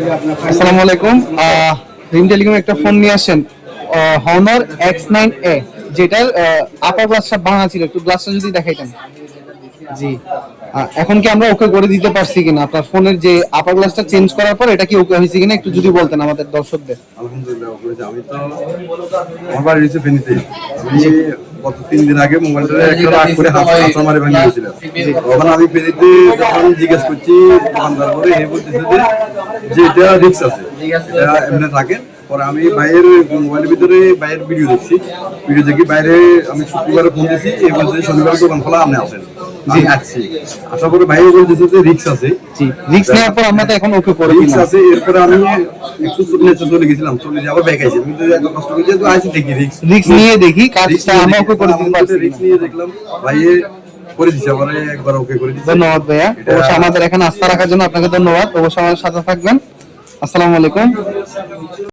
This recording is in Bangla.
আসসালামু আলাইকুম। রিম টেলিকম একটা ফোন নিয়ে আসেন, হনর X9A, যেটার আপার গ্লাসটা ভাঙা ছিল, একটু গ্লাসটা যদি দেখাইতেন। জি, এখন কি আমরা ওকে করে দিতে পারছি কিনা? আপনার ফোনের যে আপার গ্লাসটা চেঞ্জ করার পর এটা কি ওকে হয়েছে কিনা একটু যদি বলতেন আমাদের দর্শকদের। আলহামদুলিল্লাহ আমি তো আমার বাড়ি হচ্ছে ফেনীতে। আমি গত 3 দিন আগে মোবাইলটা একটা রাগ করে হাত মারে ভেঙে গেছিল। তখন আমি ফেনীতে যখন জিজ্ঞেস করছি দোকানদার করে এ বলতেছে যে এটা রিস্ক আছে, এটা এমনি থাকেন। পরে আমি বাইরের মোবাইলের ভিতরে বাইরের ভিডিও দেখছি, ভিডিও দেখি বাইরে আমি শুক্রবারে ফোন দিয়েছি, এই বলছে শনিবার দোকান খোলা, আপনি আসেন। আমি আসছি, আশা করি বাইরে বলতেছে যে রিস্ক আছে। রিস্ক নেওয়ার পর আমরা তো এখন ওকে করে রিস্ক আছে। এরপরে আমি একটু চলে গেছিলাম, চলে যাবো ব্যাগ আইছি, কিন্তু এত কষ্ট করে যেহেতু আইছি দেখি রিস্ক নিয়ে দেখি কাজটা আমরা ওকে করে দিতে পারছি। রিস্ক নিয়ে দেখলাম ভাইয়ে করে দিছে, আমার একবার ওকে করে দিছে। ধন্যবাদ ভাইয়া, অবশ্যই আমাদের এখানে আস্থা রাখার জন্য আপনাকে ধন্যবাদ। অবশ্যই আমাদের সাথে থাকবেন। আসসালামু আলাইকুম।